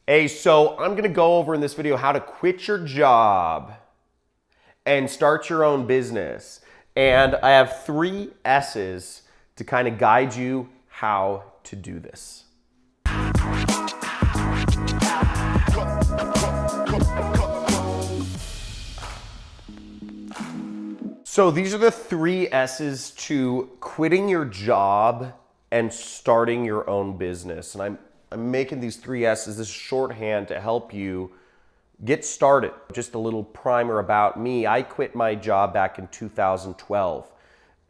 Hey, so I'm gonna go over in this video how to quit your job and start your own business. And I have 3 S's to kind of guide you how to do this. So these are the 3 S's to quitting your job and starting your own business. And I'm making these 3 S's, this shorthand to help you get started. Just a little primer about me. I quit my job back in 2012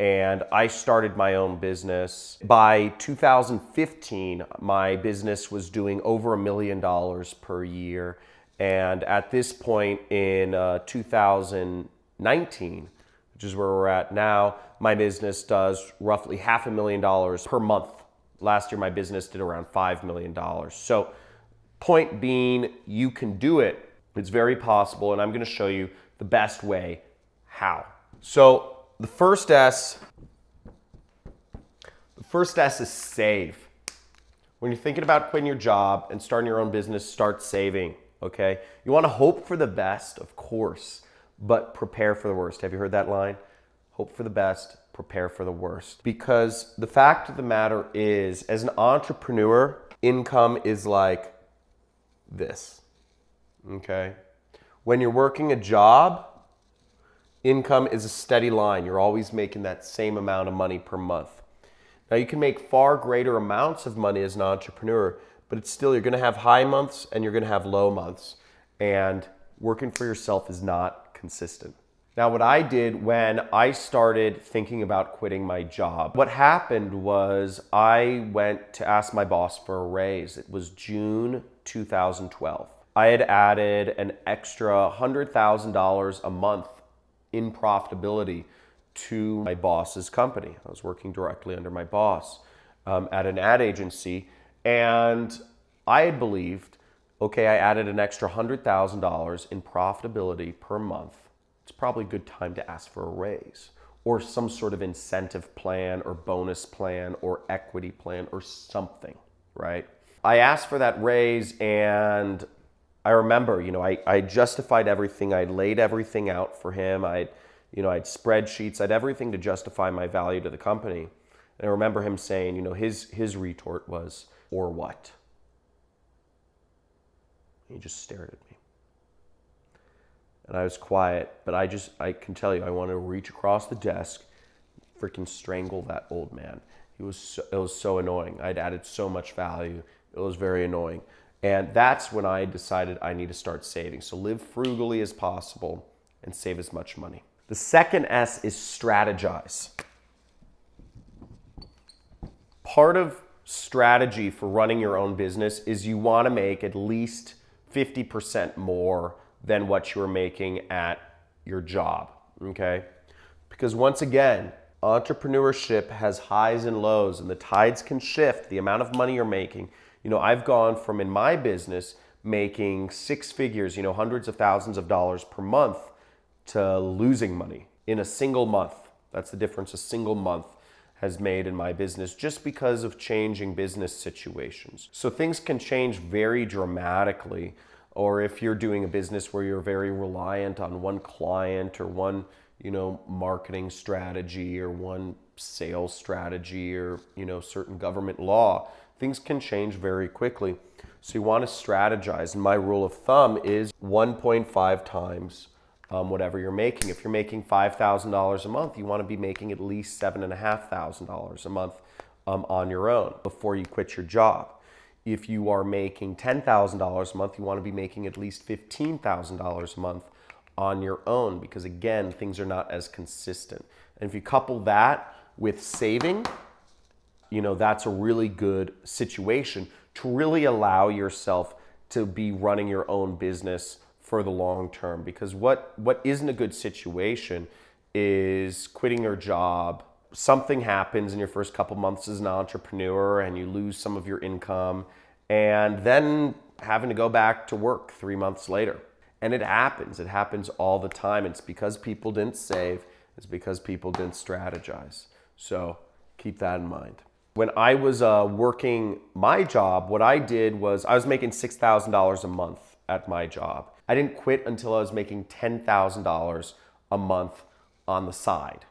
and I started my own business. By 2015, my business was doing over $1 million per year. And at this point in 2019, which is where we're at now, my business does roughly $500,000 per month. Last year, my business did around $5 million. So point being, you can do it. It's very possible, and I'm gonna show you the best way how. So the first S is save. When you're thinking about quitting your job and starting your own business, start saving, okay? You wanna hope for the best, of course, but prepare for the worst. Have you heard that line? Hope for the best, prepare for the worst. Because the fact of the matter is, as an entrepreneur, income is like this, okay? When you're working a job, income is a steady line. You're always making that same amount of money per month. Now you can make far greater amounts of money as an entrepreneur, but it's still, you're gonna have high months and you're gonna have low months. And working for yourself is not consistent. Now, what I did when I started thinking about quitting my job, what happened was I went to ask my boss for a raise. It was June 2012. I had added an extra $100,000 a month in profitability to my boss's company. I was working directly under my boss at an ad agency, and I had believed, okay, I added an extra $100,000 in profitability per month. It's probably a good time to ask for a raise or some sort of incentive plan or bonus plan or equity plan or something, right? I asked for that raise, and I remember, I justified everything. I laid everything out for him. I'd spreadsheets. I'd everything to justify my value to the company. And I remember him saying, his retort was, "Or what?" He just stared at me. And I was quiet, but I can tell you, I wanted to reach across the desk, freaking strangle that old man. It was so annoying. I'd added so much value. It was very annoying. And that's when I decided I need to start saving. So live frugally as possible and save as much money. The second S is strategize. Part of strategy for running your own business is you want to make at least 50% more than what you were making at your job, okay? Because once again, entrepreneurship has highs and lows, and the tides can shift the amount of money you're making. I've gone from, in my business, making 6 figures, hundreds of thousands of dollars per month, to losing money in a single month. That's the difference a single month has made in my business, just because of changing business situations. So things can change very dramatically. Or if you're doing a business where you're very reliant on one client or one, marketing strategy or one sales strategy or, certain government law, things can change very quickly. So you want to strategize. And my rule of thumb is 1.5 times whatever you're making. If you're making $5,000 a month, you want to be making at least $7,500 a month on your own before you quit your job. If you are making $10,000 a month, you want to be making at least $15,000 a month on your own, because again, things are not as consistent. And if you couple that with saving, that's a really good situation to really allow yourself to be running your own business for the long term. Because what isn't a good situation is quitting your job. Something happens in your first couple months as an entrepreneur and you lose some of your income, and then having to go back to work 3 months later. And it happens all the time. It's because people didn't save, it's because people didn't strategize. So keep that in mind. When I was working my job, what I did was I was making $6,000 a month at my job. I didn't quit until I was making $10,000 a month on the side.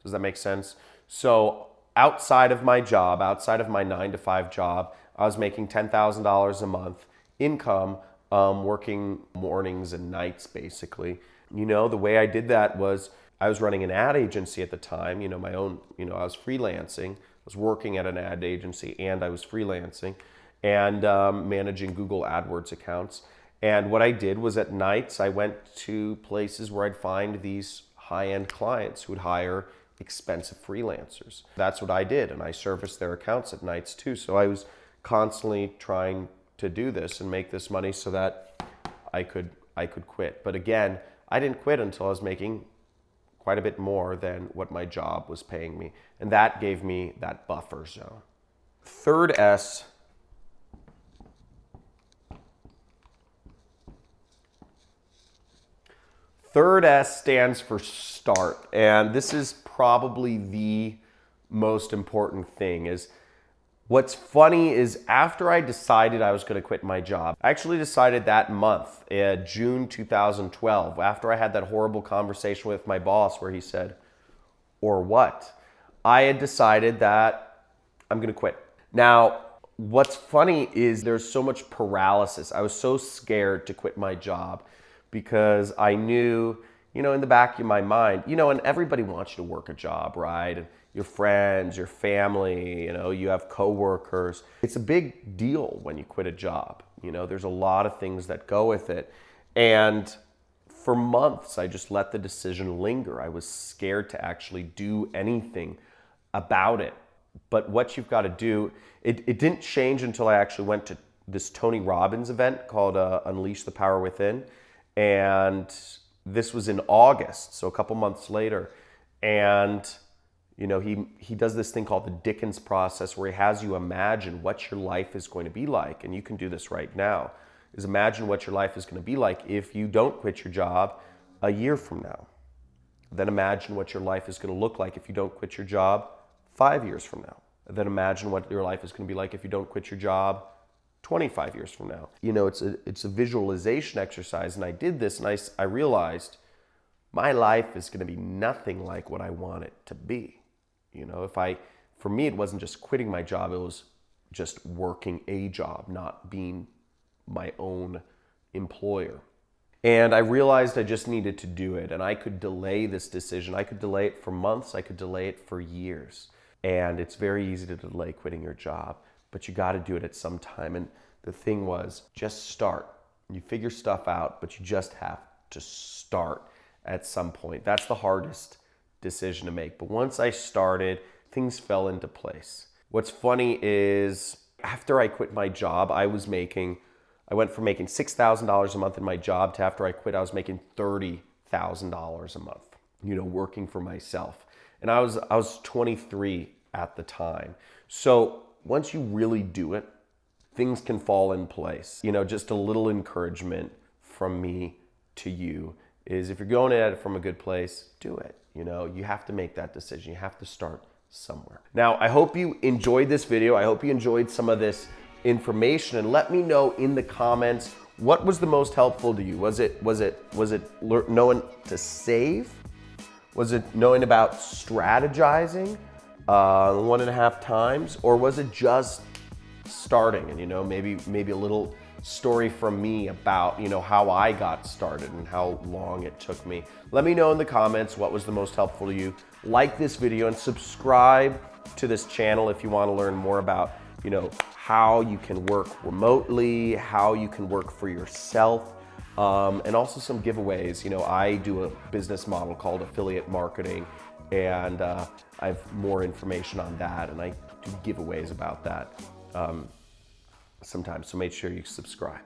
Does that make sense? So outside of my job, outside of my 9-to-5 job, I was making $10,000 a month income, working mornings and nights basically. You know, the way I did that was I was running an ad agency at the time, you know, my own, you know, I was freelancing. I was working at an ad agency and I was freelancing and managing Google AdWords accounts. And what I did was at nights, I went to places where I'd find these high-end clients who would hire expensive freelancers. That's what I did, and I serviced their accounts at nights too. So I was constantly trying to do this and make this money so that I could quit. But again, I didn't quit until I was making quite a bit more than what my job was paying me. And that gave me that buffer zone. Third S, stands for start. And this is probably the most important thing. Is what's funny is after I decided I was going to quit my job, I actually decided that month, June 2012, after I had that horrible conversation with my boss where he said, "Or what?" I had decided that I'm going to quit. Now, what's funny is there's so much paralysis. I was so scared to quit my job because I knew, you know, in the back of my mind, you know, and everybody wants you to work a job, right? And your friends, your family, you know, you have coworkers. It's a big deal when you quit a job. You know, there's a lot of things that go with it. And for months, I just let the decision linger. I was scared to actually do anything about it. But what you've got to do, it didn't change until I actually went to this Tony Robbins event called Unleash the Power Within. And this was in August, so a couple months later. And, you know, he does this thing called the Dickens process where he has you imagine what your life is going to be like. And you can do this right now, is imagine what your life is going to be like if you don't quit your job a year from now. Then imagine what your life is going to look like if you don't quit your job 5 years from now. Then imagine what your life is going to be like if you don't quit your job 25 years from now. You know, it's a visualization exercise, and I did this and I realized my life is going to be nothing like what I want it to be. You know, for me, it wasn't just quitting my job, it was just working a job, not being my own employer. And I realized I just needed to do it, and I could delay this decision. I could delay it for months, I could delay it for years. And it's very easy to delay quitting your job, but you got to do it at some time. And the thing was, just start. You figure stuff out, but you just have to start at some point. That's the hardest decision to make. But once I started, things fell into place. What's funny is after I quit my job, I went from making $6,000 a month in my job to after I quit, I was making $30,000 a month, you know, working for myself. And I was 23 at the time. So once you really do it, things can fall in place. You know, just a little encouragement from me to you is if you're going at it from a good place, do it. You know, you have to make that decision. You have to start somewhere. Now, I hope you enjoyed this video. I hope you enjoyed some of this information, and let me know in the comments what was the most helpful to you. Was it knowing to save? Was it knowing about strategizing 1.5 times, or was it just starting? And you know, maybe a little story from me about, you know, how I got started and how long it took me. Let me know in the comments what was the most helpful to you. Like this video and subscribe to this channel if you want to learn more about, you know, how you can work remotely, how you can work for yourself. And also some giveaways. You know, I do a business model called affiliate marketing, and I have more information on that, and I do giveaways about that sometimes. So make sure you subscribe.